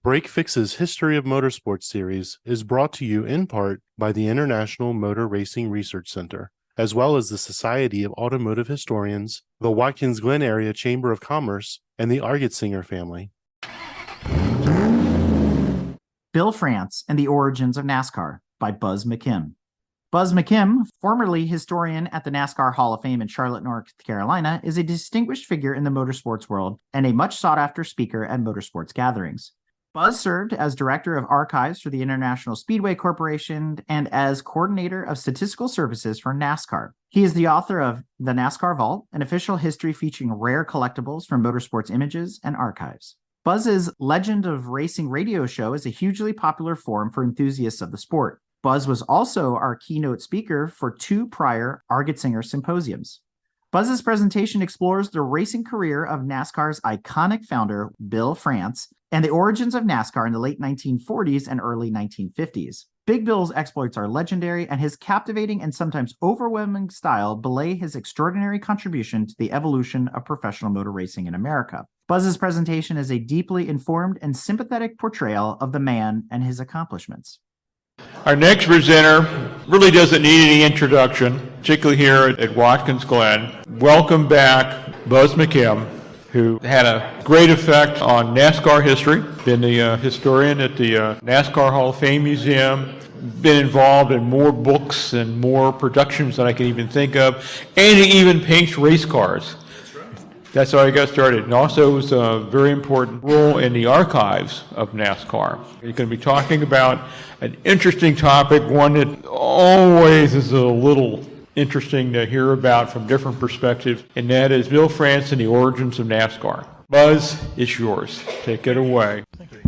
Break Fix's History of Motorsports series is brought to you in part by the International Motor Racing Research Center, as well as the Society of Automotive Historians, the Watkins Glen Area Chamber of Commerce, and the Argetsinger family. Bill France and the Origins of NASCAR by Buz McKim. Buz McKim, formerly historian at the NASCAR Hall of Fame in Charlotte, North Carolina, is a distinguished figure in the motorsports world and a much sought-after speaker at motorsports gatherings. Buz served as Director of Archives for the International Speedway Corporation and as Coordinator of Statistical Services for NASCAR. He is the author of The NASCAR Vault, an official history featuring rare collectibles from motorsports images and archives. Buz's Legend of Racing radio show is a hugely popular forum for enthusiasts of the sport. Buz was also our keynote speaker for 2 prior Argetsinger symposiums. Buz's presentation explores the racing career of NASCAR's iconic founder, Bill France, and the origins of NASCAR in the late 1940s and early 1950s. Big Bill's exploits are legendary, and his captivating and sometimes overwhelming style belay his extraordinary contribution to the evolution of professional motor racing in America. Buz's presentation is a deeply informed and sympathetic portrayal of the man and his accomplishments. Our next presenter really doesn't need any introduction, particularly here at Watkins Glen. Welcome back, Buz McKim, who had a great effect on NASCAR history, been the historian at the NASCAR Hall of Fame Museum, been involved in more books and more productions than I can even think of, and he even paints race cars. That's how I got started. And also was a very important role in the archives of NASCAR. You're going to be talking about an interesting topic, one that always is a little interesting to hear about from different perspectives, and that is Bill France and the origins of NASCAR. Buz, it's yours. Take it away. Thank you.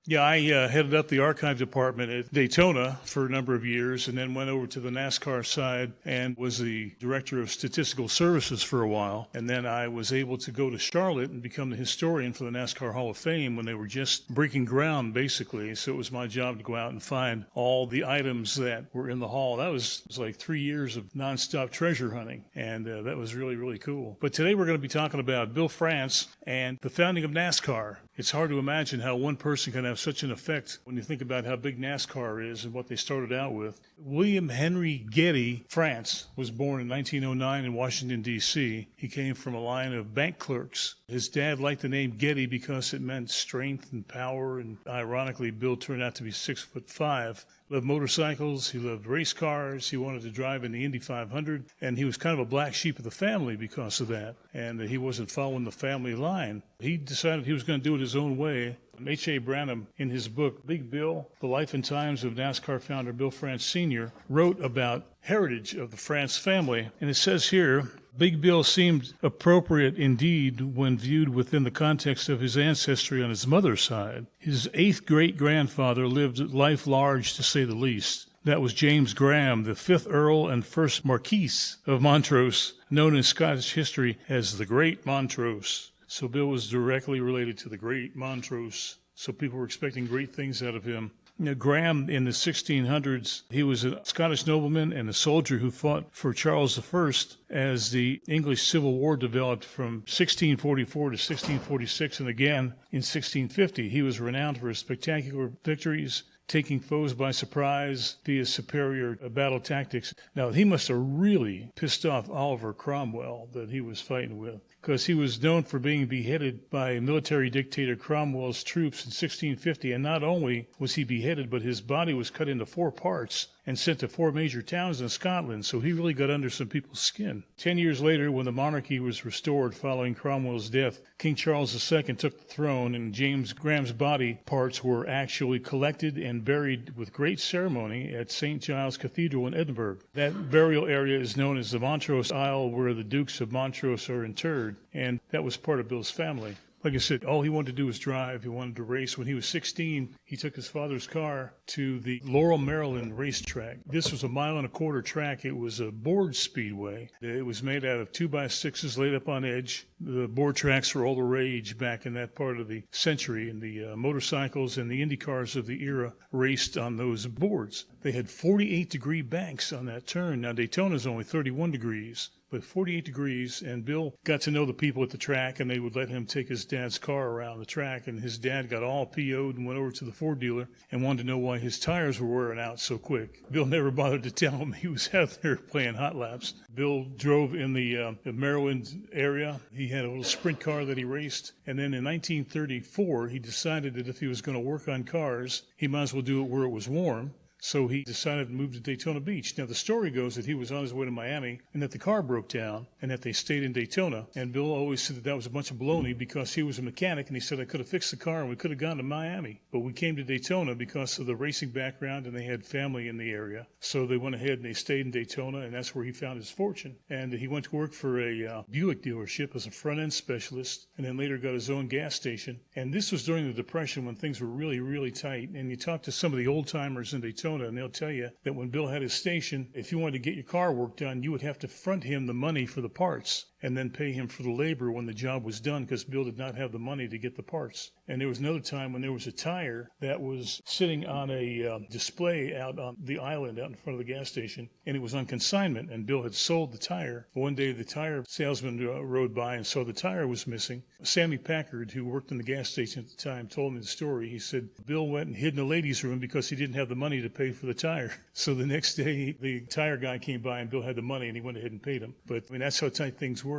Yeah, I headed up the archive department at Daytona for a number of years and then went over to the NASCAR side and was the director of statistical services for a while. And then I was able to go to Charlotte and become the historian for the NASCAR Hall of Fame when they were just breaking ground, basically. So it was my job to go out and find all the items that were in the hall. That was like 3 years of nonstop treasure hunting, and that was really, really cool. But today we're going to be talking about Bill France and the founding of NASCAR. It's hard to imagine how one person can have such an effect when you think about how big NASCAR is and what they started out with. William Henry Getty France was born in 1909 in Washington, D.C. He came from a line of bank clerks. His dad liked the name Getty because it meant strength and power, and ironically, Bill turned out to be 6'5". Loved motorcycles, he loved race cars, he wanted to drive in the Indy 500, and he was kind of a black sheep of the family because of that, and he wasn't following the family line. He decided he was going to do it his own way. H.A. Branham, in his book, Big Bill, The Life and Times of NASCAR founder Bill France Sr., wrote about heritage of the France family, and it says here, Big Bill seemed appropriate indeed when viewed within the context of his ancestry on his mother's side. His 8th great-grandfather lived life large, to say the least. That was James Graham, the 5th Earl and 1st Marquis of Montrose, known in Scottish history as the Great Montrose. So Bill was directly related to the Great Montrose. So people were expecting great things out of him. You know, Graham, in the 1600s, he was a Scottish nobleman and a soldier who fought for Charles I as the English Civil War developed from 1644 to 1646 and again in 1650. He was renowned for his spectacular victories, taking foes by surprise via superior battle tactics. Now, he must have really pissed off Oliver Cromwell that he was fighting with, because he was known for being beheaded by military dictator Cromwell's troops in 1650. And not only was he beheaded, but his body was cut into 4 parts and sent to 4 major towns in Scotland. So he really got under some people's skin. 10 years later, when the monarchy was restored following Cromwell's death, King Charles II took the throne, and James Graham's body parts were actually collected and buried with great ceremony at St. Giles Cathedral in Edinburgh. That burial area is known as the Montrose Isle, where the Dukes of Montrose are interred, and that was part of Bill's family. Like I said, all he wanted to do was drive. He wanted to race. When he was 16, he took his father's car to the Laurel, Maryland racetrack. This was a 1.25 mile track. It was a board speedway. It was made out of 2x6s laid up on edge. The board tracks were all the rage back in that part of the century, and the motorcycles and the Indy cars of the era raced on those boards. They had 48-degree banks on that turn. Now, Daytona's only 31 degrees. but 48 degrees. And Bill got to know the people at the track, and they would let him take his dad's car around the track. And his dad got all PO'd and went over to the Ford dealer and wanted to know why his tires were wearing out so quick. Bill never bothered to tell him. He was out there playing hot laps. Bill drove in the Maryland area. He had a little sprint car that he raced. And then in 1934, he decided that if he was going to work on cars, he might as well do it where it was warm. So he decided to move to Daytona Beach. Now, the story goes that he was on his way to Miami and that the car broke down and that they stayed in Daytona. And Bill always said that that was a bunch of baloney because he was a mechanic, and he said, I could have fixed the car and we could have gone to Miami. But we came to Daytona because of the racing background, and they had family in the area. So they went ahead and they stayed in Daytona, and that's where he found his fortune. And he went to work for a Buick dealership as a front-end specialist, and then later got his own gas station. And this was during the Depression when things were really, really tight. And you talk to some of the old-timers in Daytona, and they'll tell you that when Bill had his station, if you wanted to get your car work done, you would have to front him the money for the parts and then pay him for the labor when the job was done, because Bill did not have the money to get the parts. And there was another time when there was a tire that was sitting on a display out on the island out in front of the gas station, and it was on consignment, and Bill had sold the tire. One day the tire salesman rode by and saw the tire was missing. Sammy Packard, who worked in the gas station at the time, told me the story. He said Bill went and hid in the ladies' room because he didn't have the money to pay for the tire. So the next day the tire guy came by and Bill had the money, and he went ahead and paid him. But I mean, that's how tight things were.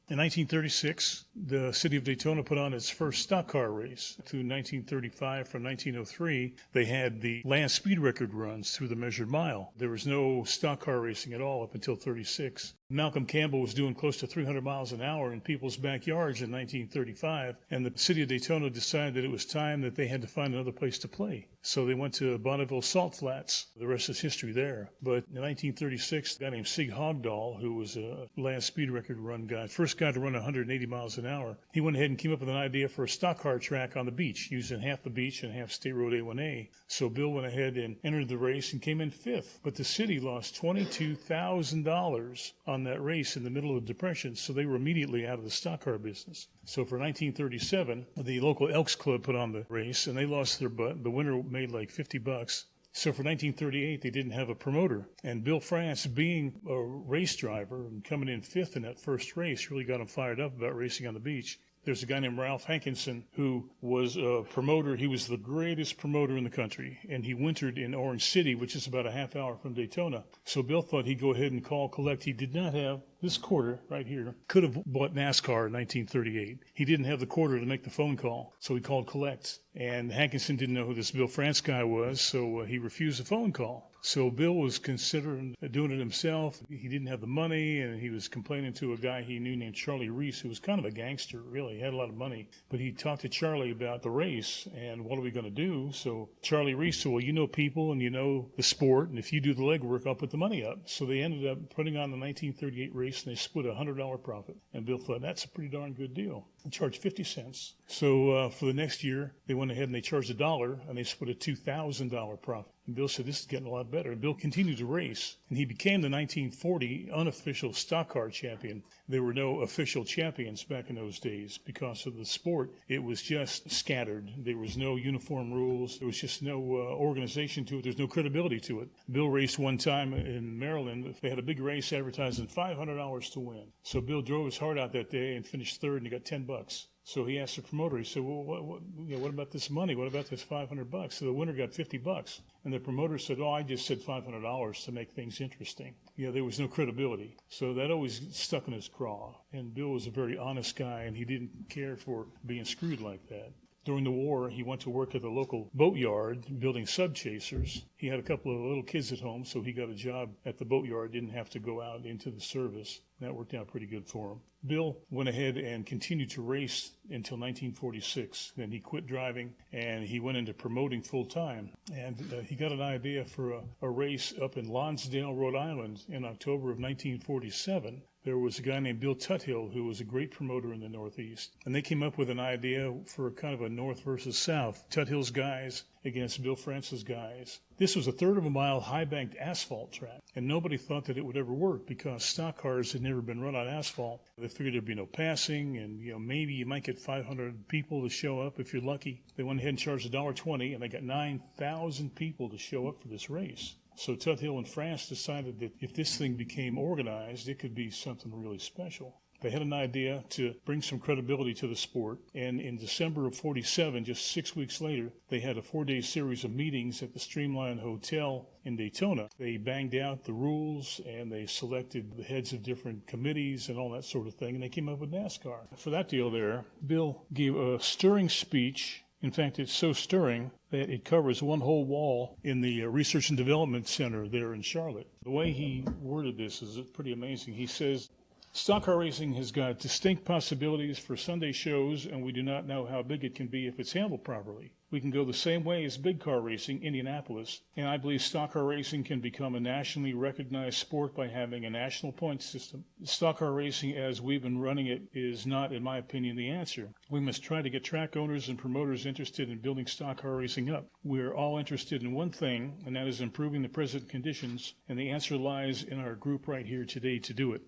In 1936, the city of Daytona put on its first stock car race. Through 1935, from 1903, they had the land speed record runs through the measured mile. There was no stock car racing at all up until 36. Malcolm Campbell was doing close to 300 miles an hour in people's backyards in 1935, and the city of Daytona decided that it was time that they had to find another place to play. So they went to Bonneville Salt Flats. The rest is history there. But in 1936, a guy named Sig Hogdahl, who was a land speed record run guy, first guy to run 180 miles an hour, he went ahead and came up with an idea for a stock car track on the beach, using half the beach and half State Road A1A. So Bill went ahead and entered the race and came in fifth. But the city lost $22,000 on that race in the middle of the Depression, so they were immediately out of the stock car business. So for 1937, the local Elks Club put on the race, and they lost their butt. The winner made like $50. So for 1938, they didn't have a promoter. And Bill France, being a race driver and coming in fifth in that first race, really got him fired up about racing on the beach. There's a guy named Ralph Hankinson who was a promoter. He was the greatest promoter in the country, and he wintered in Orange City, which is about a half hour from Daytona. So Bill thought he'd go ahead and call collect. He did not have this quarter right here. Could have bought NASCAR in 1938. He didn't have the quarter to make the phone call, so he called collect. And Hankinson didn't know who this Bill France guy was, so he refused the phone call. So Bill was considering doing it himself. He didn't have the money, and he was complaining to a guy he knew named Charlie Reese, who was kind of a gangster, really. He had a lot of money. But he talked to Charlie about the race, and what are we going to do? So Charlie Reese said, well, you know people, and you know the sport, and if you do the legwork, I'll put the money up. So they ended up putting on the 1938 race, and they split a $100 profit. And Bill thought, that's a pretty darn good deal. They charged 50 cents. So for the next year, they went ahead and they charged $1, and they split a $2,000 profit. And Bill said, this is getting a lot better. And Bill continued to race, and he became the 1940 unofficial stock car champion. There were no official champions back in those days because of the sport. It was just scattered. There was no uniform rules. There was just no organization to it. There's no credibility to it. Bill raced one time in Maryland. They had a big race advertising $500 to win. So Bill drove his heart out that day and finished third, and he got $10. So he asked the promoter, he said, well, what about this money? What about this $500? So the winner got $50. And the promoter said, I just said $500 to make things interesting. There was no credibility. So that always stuck in his craw. And Bill was a very honest guy, and he didn't care for being screwed like that. During the war, he went to work at the local boatyard building sub-chasers. He had a couple of little kids at home, so he got a job at the boatyard, didn't have to go out into the service. That worked out pretty good for him. Bill went ahead and continued to race until 1946. Then he quit driving, and he went into promoting full-time. And he got an idea for a race up in Lonsdale, Rhode Island in October of 1947. There was a guy named Bill Tuthill who was a great promoter in the Northeast. And they came up with an idea for kind of a North versus South. Tuthill's guys against Bill France's guys. This was a third of a mile high-banked asphalt track, and nobody thought that it would ever work because stock cars had never been run on asphalt. They figured there'd be no passing, and maybe you might get 500 people to show up if you're lucky. They went ahead and charged $1.20, and they got 9,000 people to show up for this race. So Tut-Hill and France decided that if this thing became organized, it could be something really special. They had an idea to bring some credibility to the sport, and in December of 47, just 6 weeks later, they had a 4-day series of meetings at the Streamline Hotel in Daytona. They banged out the rules, and they selected the heads of different committees and all that sort of thing, and they came up with NASCAR. For that deal there, Bill gave a stirring speech. In fact, it's so stirring that it covers one whole wall in the Research and Development Center there in Charlotte. The way he worded this is pretty amazing. He says, "Stock car racing has got distinct possibilities for Sunday shows, and we do not know how big it can be if it's handled properly. We can go the same way as big car racing, Indianapolis, and I believe stock car racing can become a nationally recognized sport by having a national point system. Stock car racing, as we've been running it, is not, in my opinion, the answer. We must try to get track owners and promoters interested in building stock car racing up. We're all interested in one thing, and that is improving the present conditions, and the answer lies in our group right here today to do it."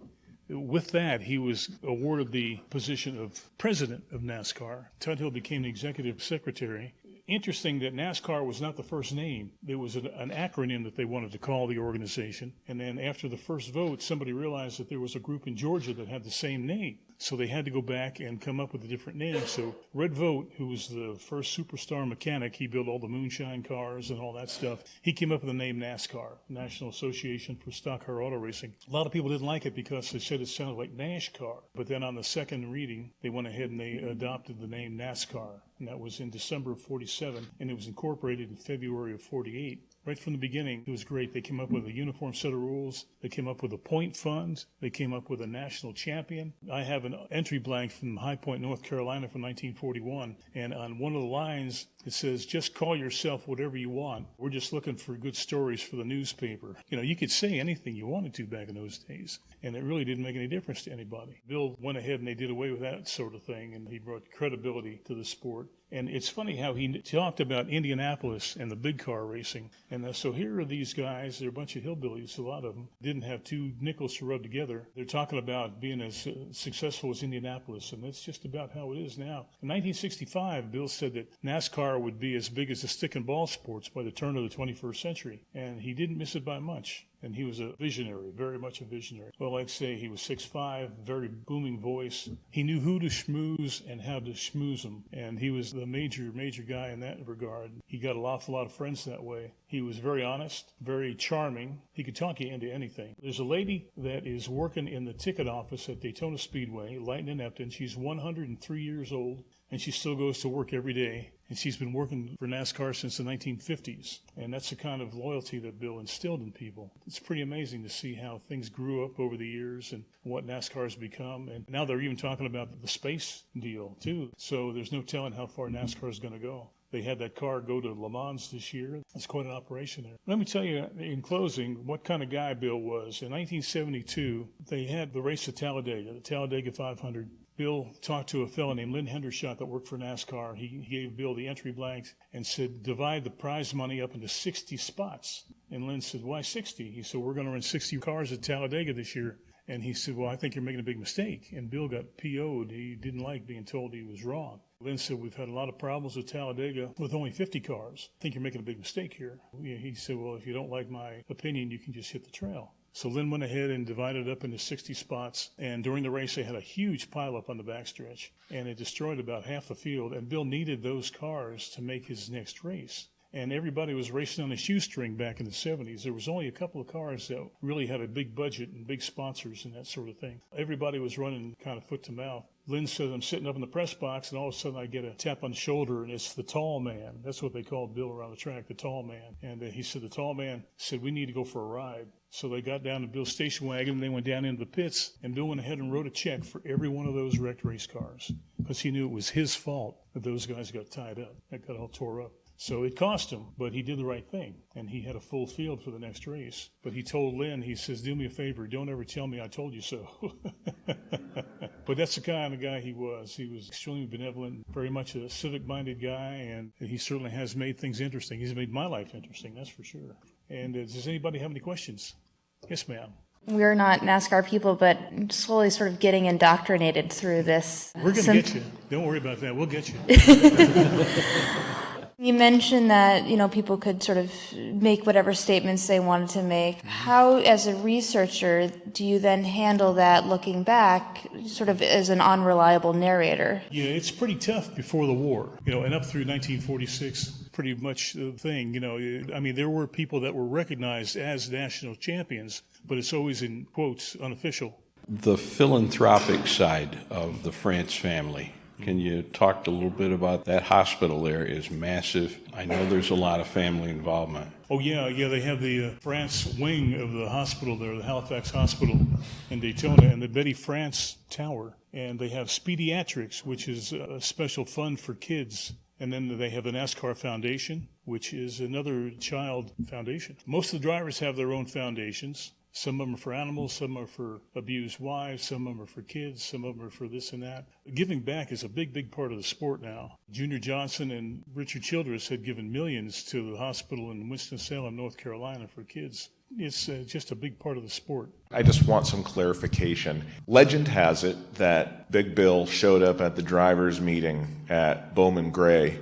With that, he was awarded the position of president of NASCAR. Tut-Hill became the executive secretary. Interesting that NASCAR was not the first name. There was an acronym that they wanted to call the organization. And then after the first vote, somebody realized that there was a group in Georgia that had the same name. So they had to go back and come up with a different name. So Red Vogt, who was the first superstar mechanic, he built all the moonshine cars and all that stuff. He came up with the name NASCAR, National Association for Stock Car Auto Racing. A lot of people didn't like it because they said it sounded like NASCAR. But then on the second reading, they went ahead and they adopted the name NASCAR. And that was in December of 47, and it was incorporated in February of 48. Right from the beginning, it was great. They came up with a uniform set of rules. They came up with a point fund. They came up with a national champion. I have an entry blank from High Point, North Carolina from 1941, and on one of the lines, it says, "Just call yourself whatever you want. We're just looking for good stories for the newspaper." You know, you could say anything you wanted to back in those days, and it really didn't make any difference to anybody. Bill went ahead and they did away with that sort of thing, and he brought credibility to the sport. And it's funny how he talked about Indianapolis and the big car racing. And so here are these guys, they're a bunch of hillbillies, a lot of them, didn't have two nickels to rub together. They're talking about being as successful as Indianapolis, and that's just about how it is now. In 1965, Bill said that NASCAR would be as big as the stick and ball sports by the turn of the 21st century, and he didn't miss it by much. And he was a visionary, very much a visionary. Well, like I say, he was 6'5", very booming voice. He knew who to schmooze and how to schmooze them. And he was the major guy in that regard. He got an awful lot of friends that way. He was very honest, very charming. He could talk you into anything. There's a lady that is working in the ticket office at Daytona Speedway, Lightning Epton. She's 103 years old, and she still goes to work every day. And she's been working for NASCAR since the 1950s. And that's the kind of loyalty that Bill instilled in people. It's pretty amazing to see how things grew up over the years and what NASCAR has become. And now they're even talking about the space deal, too. So there's no telling how far NASCAR is going to go. They had that car go to Le Mans this year. It's quite an operation there. Let me tell you, in closing, what kind of guy Bill was. In 1972, they had the race at Talladega, the Talladega 500. Bill talked to a fellow named Lynn Hendershot that worked for NASCAR. He gave Bill the entry blanks and said, divide the prize money up into 60 spots. And Lynn said, why 60? He said, we're going to run 60 cars at Talladega this year. And he said, well, I think you're making a big mistake. And Bill got PO'd. He didn't like being told he was wrong. Lynn said, we've had a lot of problems with Talladega with only 50 cars. I think you're making a big mistake here. He said, well, if you don't like my opinion, you can just hit the trail. So Lynn went ahead and divided it up into 60 spots, and during the race they had a huge pileup on the backstretch, and it destroyed about half the field, and Bill needed those cars to make his next race. And everybody was racing on a shoestring back in the 70s. There was only a couple of cars that really had a big budget and big sponsors and that sort of thing. Everybody was running kind of foot to mouth. Lynn said, I'm sitting up in the press box, and all of a sudden I get a tap on the shoulder, and it's the tall man. That's what they called Bill around the track, the tall man. And he said, the tall man said, we need to go for a ride. So they got down to Bill's station wagon, and they went down into the pits, and Bill went ahead and wrote a check for every one of those wrecked race cars because he knew it was his fault that those guys got tied up. That got all tore up. So it cost him, but he did the right thing, and he had a full field for the next race. But he told Lynn, he says, do me a favor, don't ever tell me I told you so. But that's the kind of guy he was. He was extremely benevolent, very much a civic-minded guy, and he certainly has made things interesting. He's made my life interesting, that's for sure. And does anybody have any questions? Yes, ma'am. We're not NASCAR people, but slowly sort of getting indoctrinated through this. We're going to get you. Don't worry about that. We'll get you. You mentioned that, people could sort of make whatever statements they wanted to make. How, as a researcher, do you then handle that looking back, sort of as an unreliable narrator? Yeah, it's pretty tough before the war, and up through 1946, pretty much the thing, there were people that were recognized as national champions, but it's always in quotes, unofficial. The philanthropic side of the France family. Can you talk a little bit about that? Hospital there is massive. I know there's a lot of family involvement. Oh, yeah, they have the France wing of the hospital there, the Halifax Hospital in Daytona, and the Betty France Tower. And they have Speediatrics, which is a special fund for kids. And then they have the NASCAR Foundation, which is another child foundation. Most of the drivers have their own foundations. Some of them are for animals, some are for abused wives, some of them are for kids, some of them are for this and that. Giving back is a big, big part of the sport now. Junior Johnson and Richard Childress had given millions to the hospital in Winston-Salem, North Carolina for kids. It's just a big part of the sport. I just want some clarification. Legend has it that Big Bill showed up at the drivers' meeting at Bowman Gray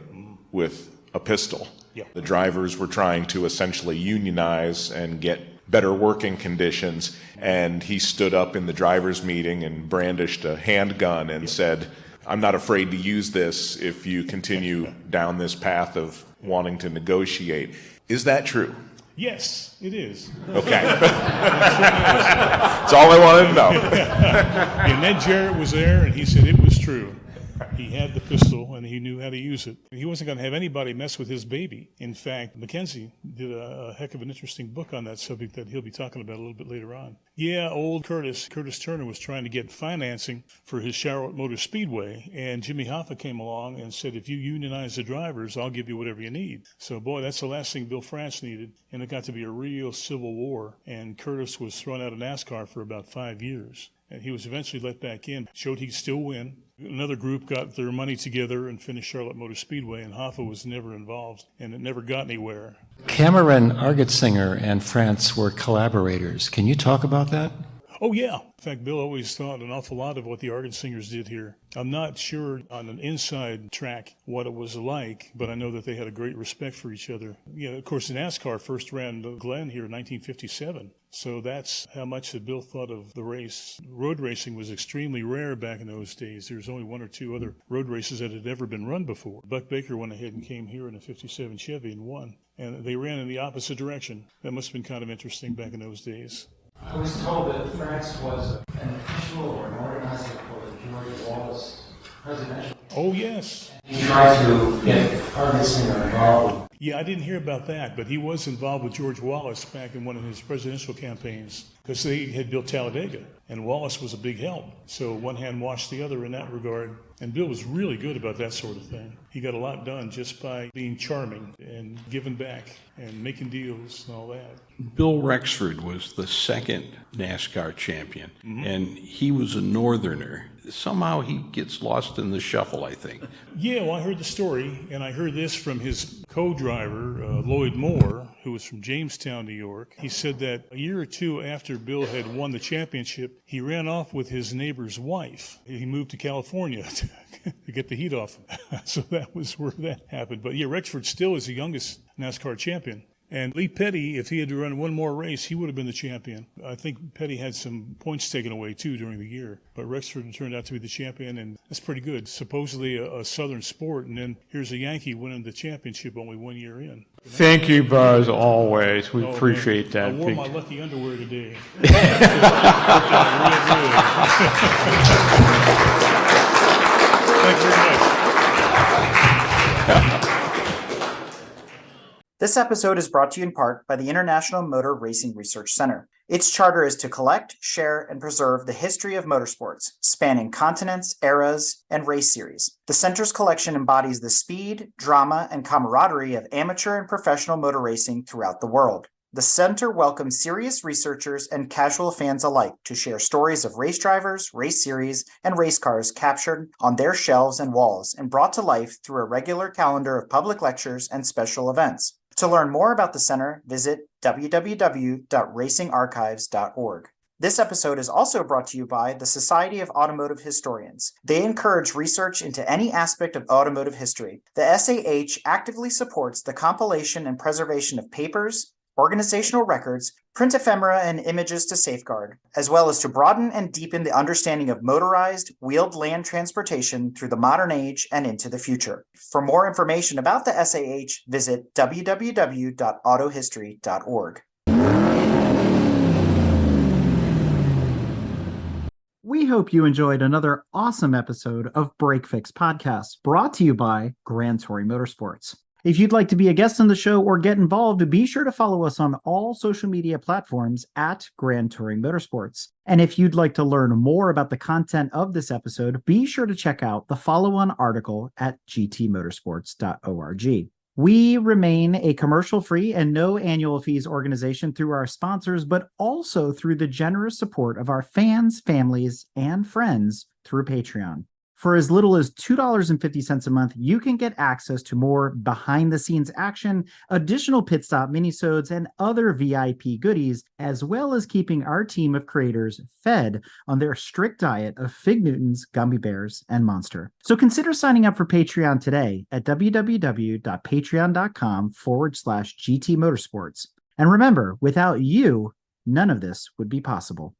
with a pistol. Yeah. The drivers were trying to essentially unionize and get better working conditions, and he stood up in the drivers' meeting and brandished a handgun and said, "I'm not afraid to use this if you continue down this path of wanting to negotiate." Is that true? Yes, it is. Okay. That's all I wanted to know. Yeah, Ned Jarrett was there, and he said it was true. He had the pistol, and he knew how to use it. He wasn't going to have anybody mess with his baby. In fact, Mackenzie did a heck of an interesting book on that subject that he'll be talking about a little bit later on. Yeah, old Curtis Turner was trying to get financing for his Charlotte Motor Speedway, and Jimmy Hoffa came along and said, if you unionize the drivers, I'll give you whatever you need. So, boy, that's the last thing Bill France needed, and it got to be a real civil war, and Curtis was thrown out of NASCAR for about 5 years. And he was eventually let back in, showed he'd still win. Another group got their money together and finished Charlotte Motor Speedway, and Hoffa was never involved, and it never got anywhere. Cameron Argetsinger and France were collaborators. Can you talk about that? Oh, yeah. In fact, Bill always thought an awful lot of what the Argetsingers did here. I'm not sure on an inside track what it was like, but I know that they had a great respect for each other. Of course, NASCAR first ran Glen here in 1957. So that's how much that Bill thought of the race. Road racing was extremely rare back in those days. There was only one or two other road races that had ever been run before. Buck Baker went ahead and came here in a 57 Chevy and won. And they ran in the opposite direction. That must have been kind of interesting back in those days. I was told that France was an official or an organizer for the George Wallace presidential. Oh, yes. He tried to get Argetsinger involved. Yeah, I didn't hear about that, but he was involved with George Wallace back in one of his presidential campaigns because they had built Talladega, and Wallace was a big help. So one hand washed the other in that regard. And Bill was really good about that sort of thing. He got a lot done just by being charming and giving back and making deals and all that. Bill Rexford was the second NASCAR champion, and he was a northerner. Somehow he gets lost in the shuffle, I think. Yeah, well, I heard the story, and I heard this from his co-driver, Lloyd Moore, who was from Jamestown, New York. He said that a year or two after Bill had won the championship, he ran off with his neighbor's wife. He moved to California to get the heat off. So that was where that happened. But yeah, Rexford still is the youngest NASCAR champion. And Lee Petty, if he had to run one more race, he would have been the champion. I think Petty had some points taken away, too, during the year. But Rexford turned out to be the champion, and that's pretty good. Supposedly a Southern sport, and then here's a Yankee winning the championship only 1 year in. Thank you, Buzz, always. We appreciate that. I wore my lucky underwear today. Thanks very much. This episode is brought to you in part by the International Motor Racing Research Center. Its charter is to collect, share, and preserve the history of motorsports, spanning continents, eras, and race series. The center's collection embodies the speed, drama, and camaraderie of amateur and professional motor racing throughout the world. The center welcomes serious researchers and casual fans alike to share stories of race drivers, race series, and race cars captured on their shelves and walls and brought to life through a regular calendar of public lectures and special events. To learn more about the center, visit www.racingarchives.org. This episode is also brought to you by the Society of Automotive Historians. They encourage research into any aspect of automotive history. The SAH actively supports the compilation and preservation of papers, organizational records, print ephemera, and images to safeguard, as well as to broaden and deepen the understanding of motorized, wheeled land transportation through the modern age and into the future. For more information about the SAH, visit www.autohistory.org. We hope you enjoyed another awesome episode of Break Fix Podcast, brought to you by Grand Touring Motorsports. If you'd like to be a guest on the show or get involved, be sure to follow us on all social media platforms at Grand Touring Motorsports. And if you'd like to learn more about the content of this episode, be sure to check out the follow-on article at gtmotorsports.org. We remain a commercial-free and no annual fees organization through our sponsors, but also through the generous support of our fans, families, and friends through Patreon. For as little as $2.50 a month, you can get access to more behind-the-scenes action, additional pit stop minisodes, and other VIP goodies, as well as keeping our team of creators fed on their strict diet of Fig Newtons, gummy bears, and Monster. So consider signing up for Patreon today at www.patreon.com/GT Motorsports. And remember, without you, none of this would be possible.